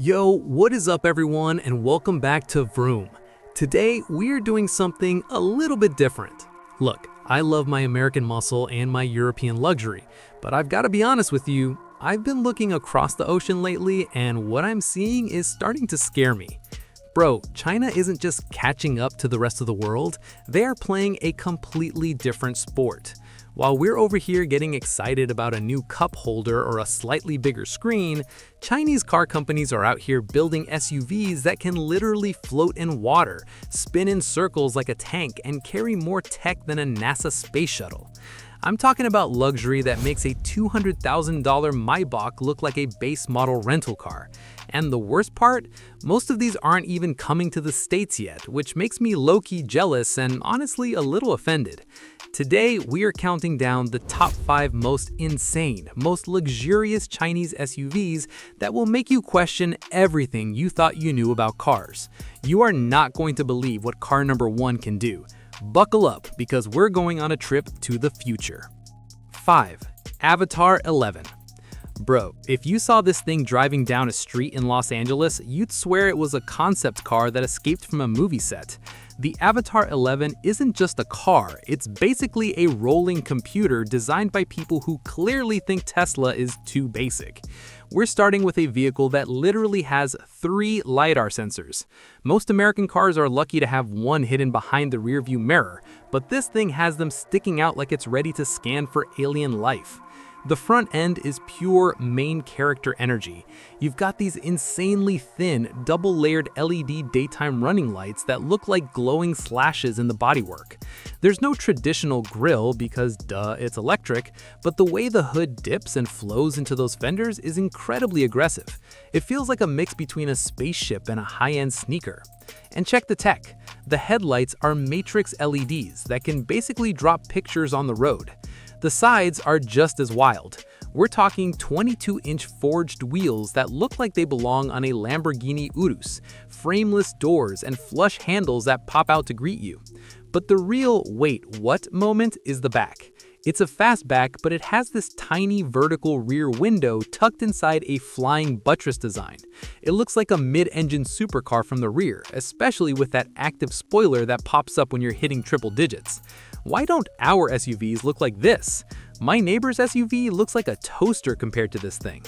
Yo, what is up everyone and welcome back to Vroom. Today we're doing something a little bit different. Look, I love my American muscle and my European luxury, but I've got to be honest with you, I've been looking across the ocean lately and what I'm seeing is starting to scare me. Bro, China isn't just catching up to the rest of the world, they are playing a completely different sport. While we're over here getting excited about a new cup holder or a slightly bigger screen, Chinese car companies are out here building SUVs that can literally float in water, spin in circles like a tank, and carry more tech than a NASA space shuttle. I'm talking about luxury that makes a $200,000 Maybach look like a base model rental car. And the worst part? Most of these aren't even coming to the States yet, which makes me low-key jealous and honestly a little offended. Today, we are counting down the top 5 most insane, most luxurious Chinese SUVs that will make you question everything you thought you knew about cars. You are not going to believe what car number 1 can do. Buckle up because we're going on a trip to the future. 5. Avatr 11. Bro, if you saw this thing driving down a street in Los Angeles, you'd swear it was a concept car that escaped from a movie set. The Avatr 11 isn't just a car, it's basically a rolling computer designed by people who clearly think Tesla is too basic. We're starting with a vehicle that literally has 3 LiDAR sensors. Most American cars are lucky to have one hidden behind the rearview mirror, but this thing has them sticking out like it's ready to scan for alien life. The front end is pure main character energy. You've got these insanely thin, double-layered LED daytime running lights that look like glowing slashes in the bodywork. There's no traditional grille because, duh, it's electric, but the way the hood dips and flows into those fenders is incredibly aggressive. It feels like a mix between a spaceship and a high-end sneaker. And check the tech. The headlights are matrix LEDs that can basically drop pictures on the road. The sides are just as wild. We're talking 22-inch forged wheels that look like they belong on a Lamborghini Urus, frameless doors, and flush handles that pop out to greet you. But the real wait, what moment is the back. It's a fastback, but it has this tiny vertical rear window tucked inside a flying buttress design. It looks like a mid-engine supercar from the rear, especially with that active spoiler that pops up when you're hitting triple digits. Why don't our SUVs look like this? My neighbor's SUV looks like a toaster compared to this thing.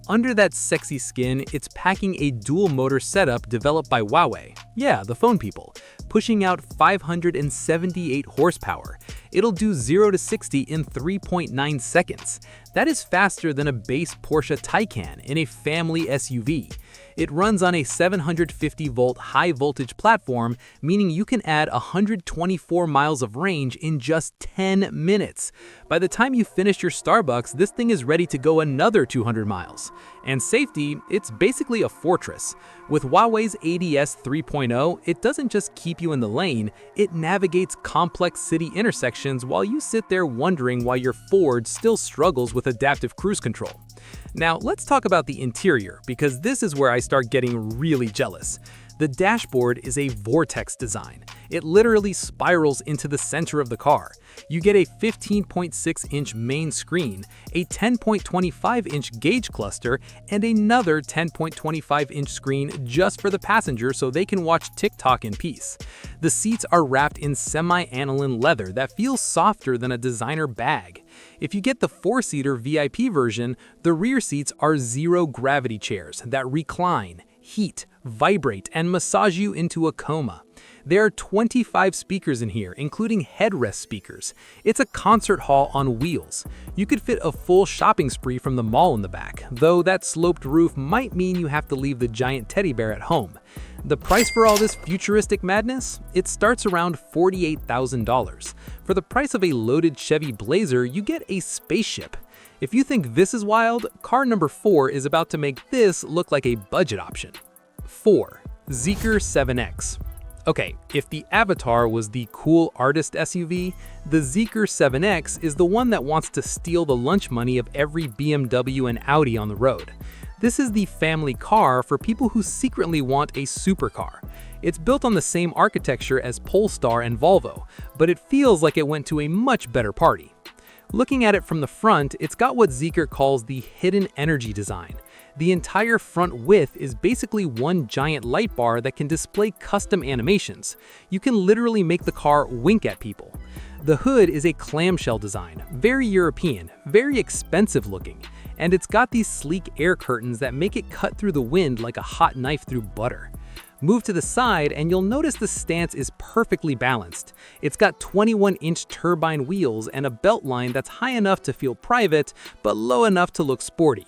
Under that sexy skin, it's packing a dual-motor setup developed by Huawei. Yeah, the phone people. Pushing out 578 horsepower. It'll do 0 to 60 in 3.9 seconds. That is faster than a base Porsche Taycan in a family SUV. It runs on a 750-volt high-voltage platform, meaning you can add 124 miles of range in just 10 minutes. By the time you finish your Starbucks, this thing is ready to go another 200 miles. And safety, it's basically a fortress. With Huawei's ADS 3.0, it doesn't just keep you in the lane, it navigates complex city intersections while you sit there wondering why your Ford still struggles with adaptive cruise control. Now, let's talk about the interior, because this is where I start getting really jealous. The dashboard is a vortex design. It literally spirals into the center of the car. You get a 15.6-inch main screen, a 10.25-inch gauge cluster, and another 10.25-inch screen just for the passenger so they can watch TikTok in peace. The seats are wrapped in semi-aniline leather that feels softer than a designer bag. If you get the 4-seater VIP version, the rear seats are zero-gravity chairs that recline, heat, vibrate, and massage you into a coma. There are 25 speakers in here, including headrest speakers. It's a concert hall on wheels. You could fit a full shopping spree from the mall in the back, though that sloped roof might mean you have to leave the giant teddy bear at home. The price for all this futuristic madness? It starts around $48,000. For the price of a loaded Chevy Blazer, you get a spaceship. If you think this is wild, car number 4 is about to make this look like a budget option. 4. Zeekr 7X. Okay, if the Avatr was the cool artist SUV, the Zeekr 7X is the one that wants to steal the lunch money of every BMW and Audi on the road. This is the family car for people who secretly want a supercar. It's built on the same architecture as Polestar and Volvo, but it feels like it went to a much better party. Looking at it from the front, it's got what Zeekr calls the hidden energy design. The entire front width is basically one giant light bar that can display custom animations. You can literally make the car wink at people. The hood is a clamshell design, very European, very expensive looking, and it's got these sleek air curtains that make it cut through the wind like a hot knife through butter. Move to the side and you'll notice the stance is perfectly balanced. It's got 21-inch turbine wheels and a belt line that's high enough to feel private, but low enough to look sporty.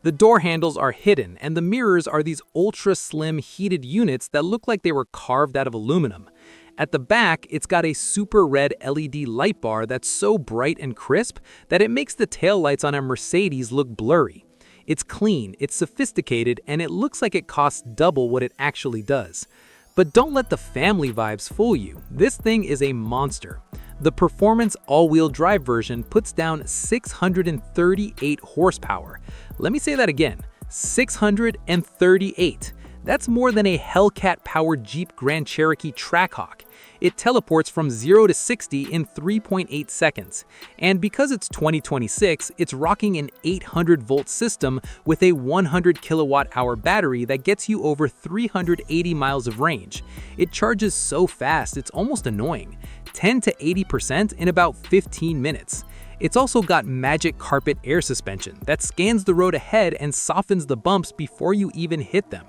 The door handles are hidden and the mirrors are these ultra-slim heated units that look like they were carved out of aluminum. At the back, it's got a super red LED light bar that's so bright and crisp that it makes the taillights on a Mercedes look blurry. It's clean, it's sophisticated, and it looks like it costs double what it actually does. But don't let the family vibes fool you. This thing is a monster. The performance all-wheel drive version puts down 638 horsepower. Let me say that again, 638. That's more than a Hellcat-powered Jeep Grand Cherokee Trackhawk. It teleports from 0 to 60 in 3.8 seconds. And because it's 2026, it's rocking an 800-volt system with a 100 kilowatt-hour battery that gets you over 380 miles of range. It charges so fast, it's almost annoying. 10 to 80% in about 15 minutes. It's also got magic carpet air suspension that scans the road ahead and softens the bumps before you even hit them.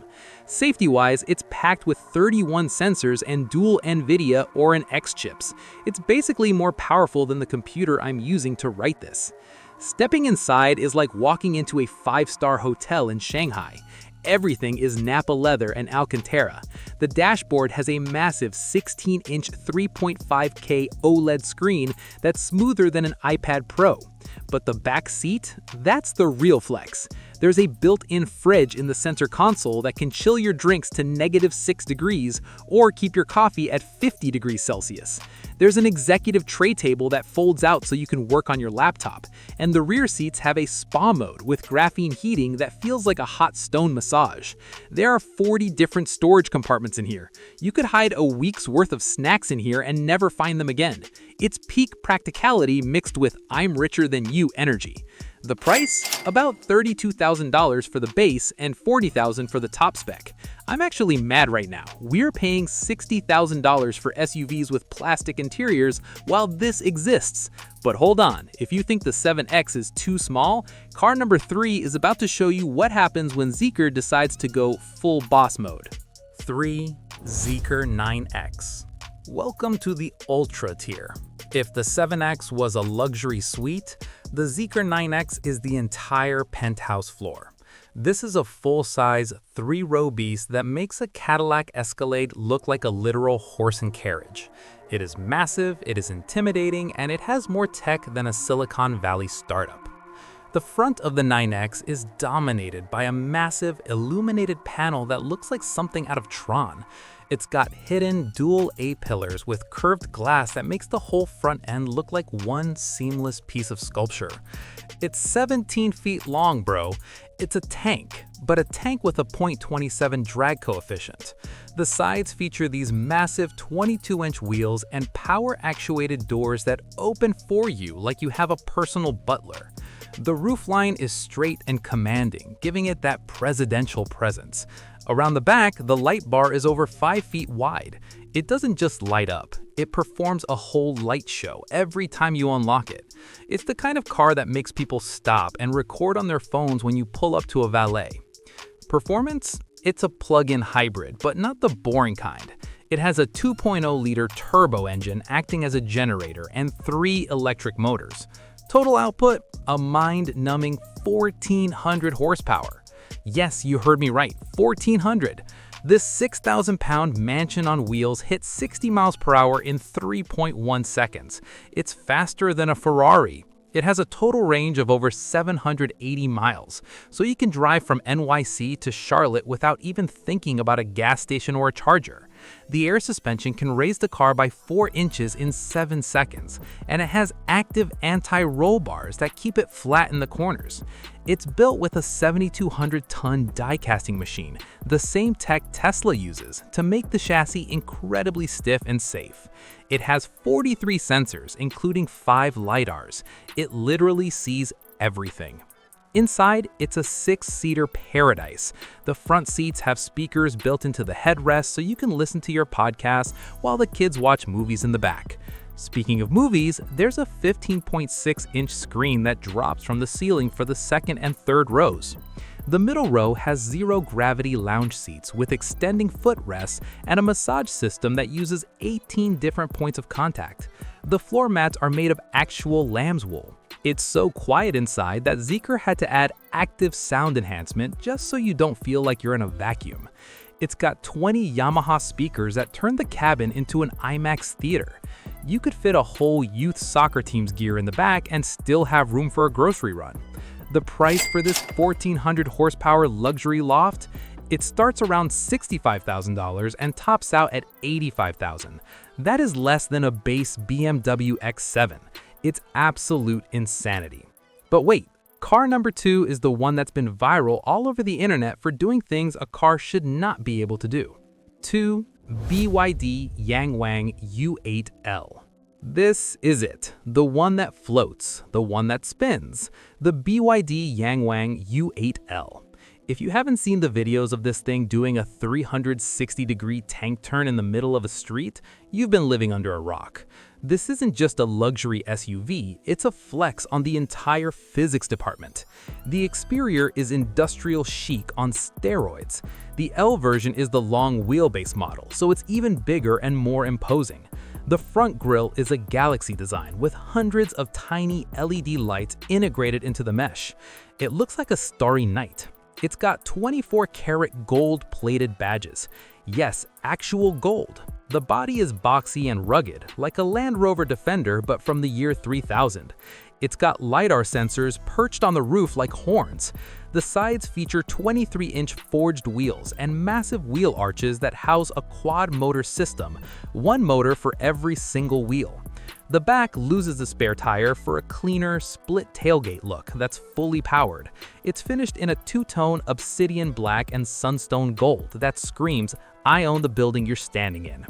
Safety-wise, it's packed with 31 sensors and dual NVIDIA Orin X chips. It's basically more powerful than the computer I'm using to write this. Stepping inside is like walking into a 5-star hotel in Shanghai. Everything is Napa leather and Alcantara. The dashboard has a massive 16-inch 3.5K OLED screen that's smoother than an iPad Pro. But the back seat? That's the real flex. There's a built-in fridge in the center console that can chill your drinks to -6 degrees or keep your coffee at 50 degrees Celsius. There's an executive tray table that folds out so you can work on your laptop, and the rear seats have a spa mode with graphene heating that feels like a hot stone massage. There are 40 different storage compartments in here. You could hide a week's worth of snacks in here and never find them again. It's peak practicality mixed with I'm richer than you energy. The price? About $32,000 for the base and $40,000 for the top spec. I'm actually mad right now. We're paying $60,000 for SUVs with plastic interiors while this exists. But hold on, if you think the 7X is too small, car number 3 is about to show you what happens when Zeekr decides to go full boss mode. 3. Zeekr 9X. Welcome to the Ultra tier. If the 7X was a luxury suite, the Zeekr 9X is the entire penthouse floor. This is a full-size, 3-row beast that makes a Cadillac Escalade look like a literal horse and carriage. It is massive, it is intimidating, and it has more tech than a Silicon Valley startup. The front of the 9X is dominated by a massive, illuminated panel that looks like something out of Tron. It's got hidden dual A-pillars with curved glass that makes the whole front end look like one seamless piece of sculpture. It's 17 feet long, bro. It's a tank, but a tank with a 0.27 drag coefficient. The sides feature these massive 22-inch wheels and power-actuated doors that open for you like you have a personal butler. The roofline is straight and commanding, giving it that presidential presence. Around the back, the light bar is over 5 feet wide. It doesn't just light up, it performs a whole light show every time you unlock it. It's the kind of car that makes people stop and record on their phones when you pull up to a valet. Performance? It's a plug-in hybrid, but not the boring kind. It has a 2.0-liter turbo engine acting as a generator and 3 electric motors. Total output? A mind-numbing 1,400 horsepower. Yes, you heard me right, 1,400. This 6,000-pound mansion on wheels hits 60 miles per hour in 3.1 seconds. It's faster than a Ferrari. It has a total range of over 780 miles, so you can drive from NYC to Charlotte without even thinking about a gas station or a charger. The air suspension can raise the car by 4 inches in 7 seconds, and it has active anti-roll bars that keep it flat in the corners. It's built with a 7,200-ton die-casting machine, the same tech Tesla uses, to make the chassis incredibly stiff and safe. It has 43 sensors, including 5 LiDARs. It literally sees everything. Inside, it's a 6-seater paradise. The front seats have speakers built into the headrest so you can listen to your podcast while the kids watch movies in the back. Speaking of movies, there's a 15.6-inch screen that drops from the ceiling for the second and third rows. The middle row has zero-gravity lounge seats with extending footrests and a massage system that uses 18 different points of contact. The floor mats are made of actual lamb's wool. It's so quiet inside that Zeekr had to add active sound enhancement just so you don't feel like you're in a vacuum. It's got 20 Yamaha speakers that turn the cabin into an IMAX theater. You could fit a whole youth soccer team's gear in the back and still have room for a grocery run. The price for this 1,400 horsepower luxury loft? It starts around $65,000 and tops out at $85,000. That is less than a base BMW X7. It's absolute insanity. But wait, car number 2 is the one that's been viral all over the internet for doing things a car should not be able to do. 2. BYD Yang Wang U8L. This is it, the one that floats, the one that spins, the BYD Yang Wang U8L. If you haven't seen the videos of this thing doing a 360-degree tank turn in the middle of a street, you've been living under a rock. This isn't just a luxury SUV, it's a flex on the entire physics department. The exterior is industrial chic on steroids. The L version is the long wheelbase model, so it's even bigger and more imposing. The front grille is a galaxy design with hundreds of tiny LED lights integrated into the mesh. It looks like a starry night. It's got 24-karat gold-plated badges. Yes, actual gold. The body is boxy and rugged, like a Land Rover Defender but from the year 3000. It's got LiDAR sensors perched on the roof like horns. The sides feature 23-inch forged wheels and massive wheel arches that house a quad-motor system, one motor for every single wheel. The back loses the spare tire for a cleaner, split tailgate look that's fully powered. It's finished in a two-tone obsidian black and sunstone gold that screams, "I own the building you're standing in."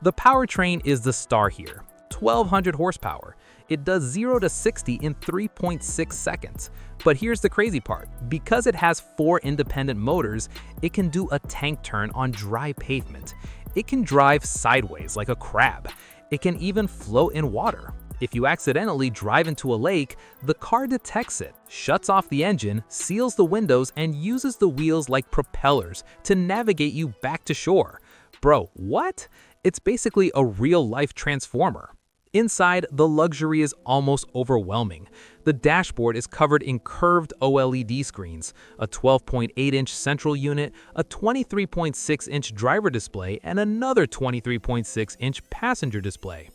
The powertrain is the star here, 1,200 horsepower. It does 0 to 60 in 3.6 seconds. But here's the crazy part. Because it has 4 independent motors, it can do a tank turn on dry pavement. It can drive sideways like a crab. It can even float in water. If you accidentally drive into a lake, the car detects it, shuts off the engine, seals the windows, and uses the wheels like propellers to navigate you back to shore. Bro, what? It's basically a real-life transformer. Inside, the luxury is almost overwhelming. The dashboard is covered in curved OLED screens, a 12.8-inch central unit, a 23.6-inch driver display, and another 23.6-inch passenger display.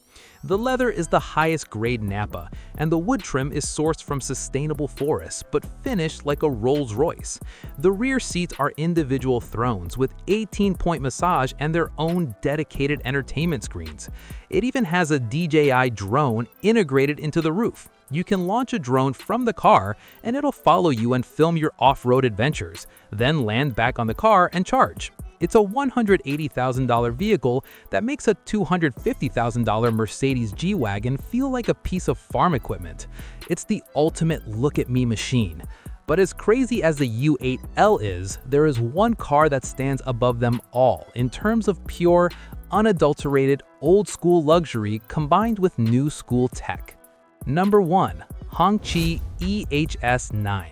The leather is the highest grade Napa, and the wood trim is sourced from sustainable forests, but finished like a Rolls-Royce. The rear seats are individual thrones with 18-point massage and their own dedicated entertainment screens. It even has a DJI drone integrated into the roof. You can launch a drone from the car and it'll follow you and film your off-road adventures, then land back on the car and charge. It's a $180,000 vehicle that makes a $250,000 Mercedes G-Wagon feel like a piece of farm equipment. It's the ultimate look-at-me machine. But as crazy as the U8L is, there is one car that stands above them all in terms of pure, unadulterated, old-school luxury combined with new-school tech. Number 1. Hongqi EHS9.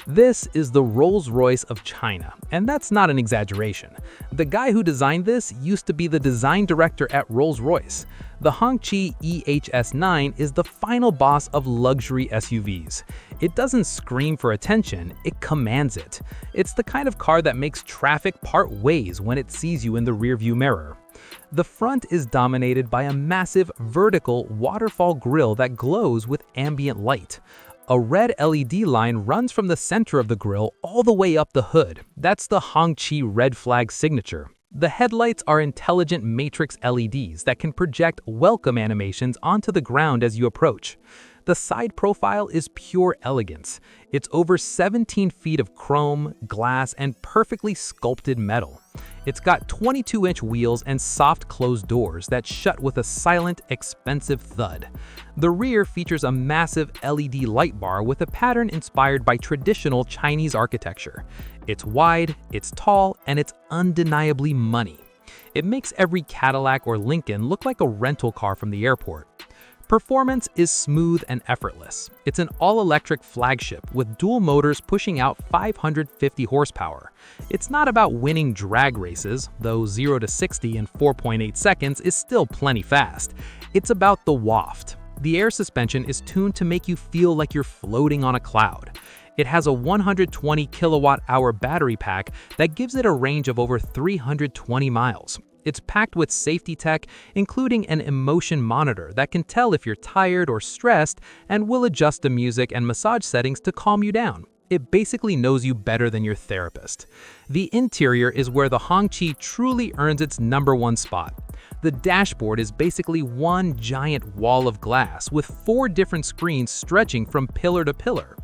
This is the Rolls-Royce of China, and that's not an exaggeration. The guy who designed this used to be the design director at Rolls-Royce. The Hongqi EHS9 is the final boss of luxury SUVs. It doesn't scream for attention, it commands it. It's the kind of car that makes traffic part ways when it sees you in the rearview mirror. The front is dominated by a massive vertical waterfall grille that glows with ambient light. A red LED line runs from the center of the grille all the way up the hood. That's the Hongqi red flag signature. The headlights are intelligent matrix LEDs that can project welcome animations onto the ground as you approach. The side profile is pure elegance. It's over 17 feet of chrome, glass, and perfectly sculpted metal. It's got 22-inch wheels and soft closed doors that shut with a silent, expensive thud. The rear features a massive LED light bar with a pattern inspired by traditional Chinese architecture. It's wide, it's tall, and it's undeniably money. It makes every Cadillac or Lincoln look like a rental car from the airport. Performance is smooth and effortless. It's an all-electric flagship with dual motors pushing out 550 horsepower. It's not about winning drag races, though 0 to 60 in 4.8 seconds is still plenty fast. It's about the waft. The air suspension is tuned to make you feel like you're floating on a cloud. It has a 120 kilowatt-hour battery pack that gives it a range of over 320 miles. It's packed with safety tech, including an emotion monitor that can tell if you're tired or stressed and will adjust the music and massage settings to calm you down. It basically knows you better than your therapist. The interior is where the Hongqi truly earns its #1 spot. The dashboard is basically one giant wall of glass with 4 different screens stretching from pillar to pillar.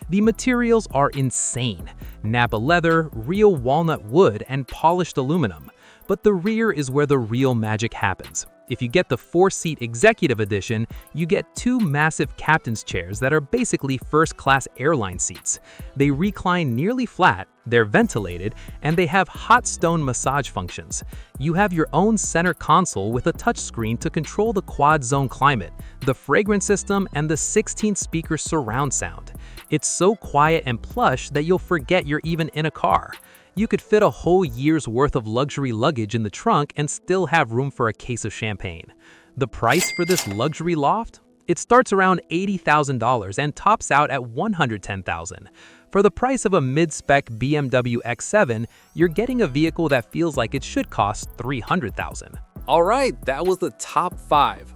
The materials are insane: Napa leather, real walnut wood, and polished aluminum. But the rear is where the real magic happens. If you get the 4-seat Executive Edition, you get 2 massive captain's chairs that are basically first-class airline seats. They recline nearly flat, they're ventilated, and they have hot stone massage functions. You have your own center console with a touchscreen to control the quad-zone climate, the fragrance system, and the 16-speaker surround sound. It's so quiet and plush that you'll forget you're even in a car. You could fit a whole year's worth of luxury luggage in the trunk and still have room for a case of champagne. The price for this luxury loft? It starts around $80,000 and tops out at $110,000. For the price of a mid-spec BMW X7, you're getting a vehicle that feels like it should cost $300,000. All right, that was the top 5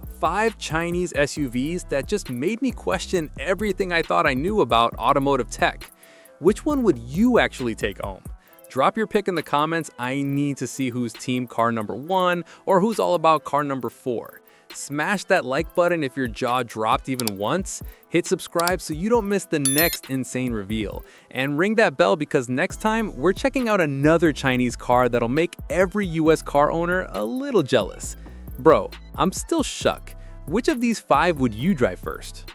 Chinese SUVs that just made me question everything I thought I knew about automotive tech. Which one would you actually take home? Drop your pick in the comments. I need to see who's team car number 1 or who's all about car number 4. Smash that like button if your jaw dropped even once. Hit subscribe so you don't miss the next insane reveal. And ring that bell because next time we're checking out another Chinese car that'll make every US car owner a little jealous. Bro, I'm still shook. Which of these 5 would you drive first?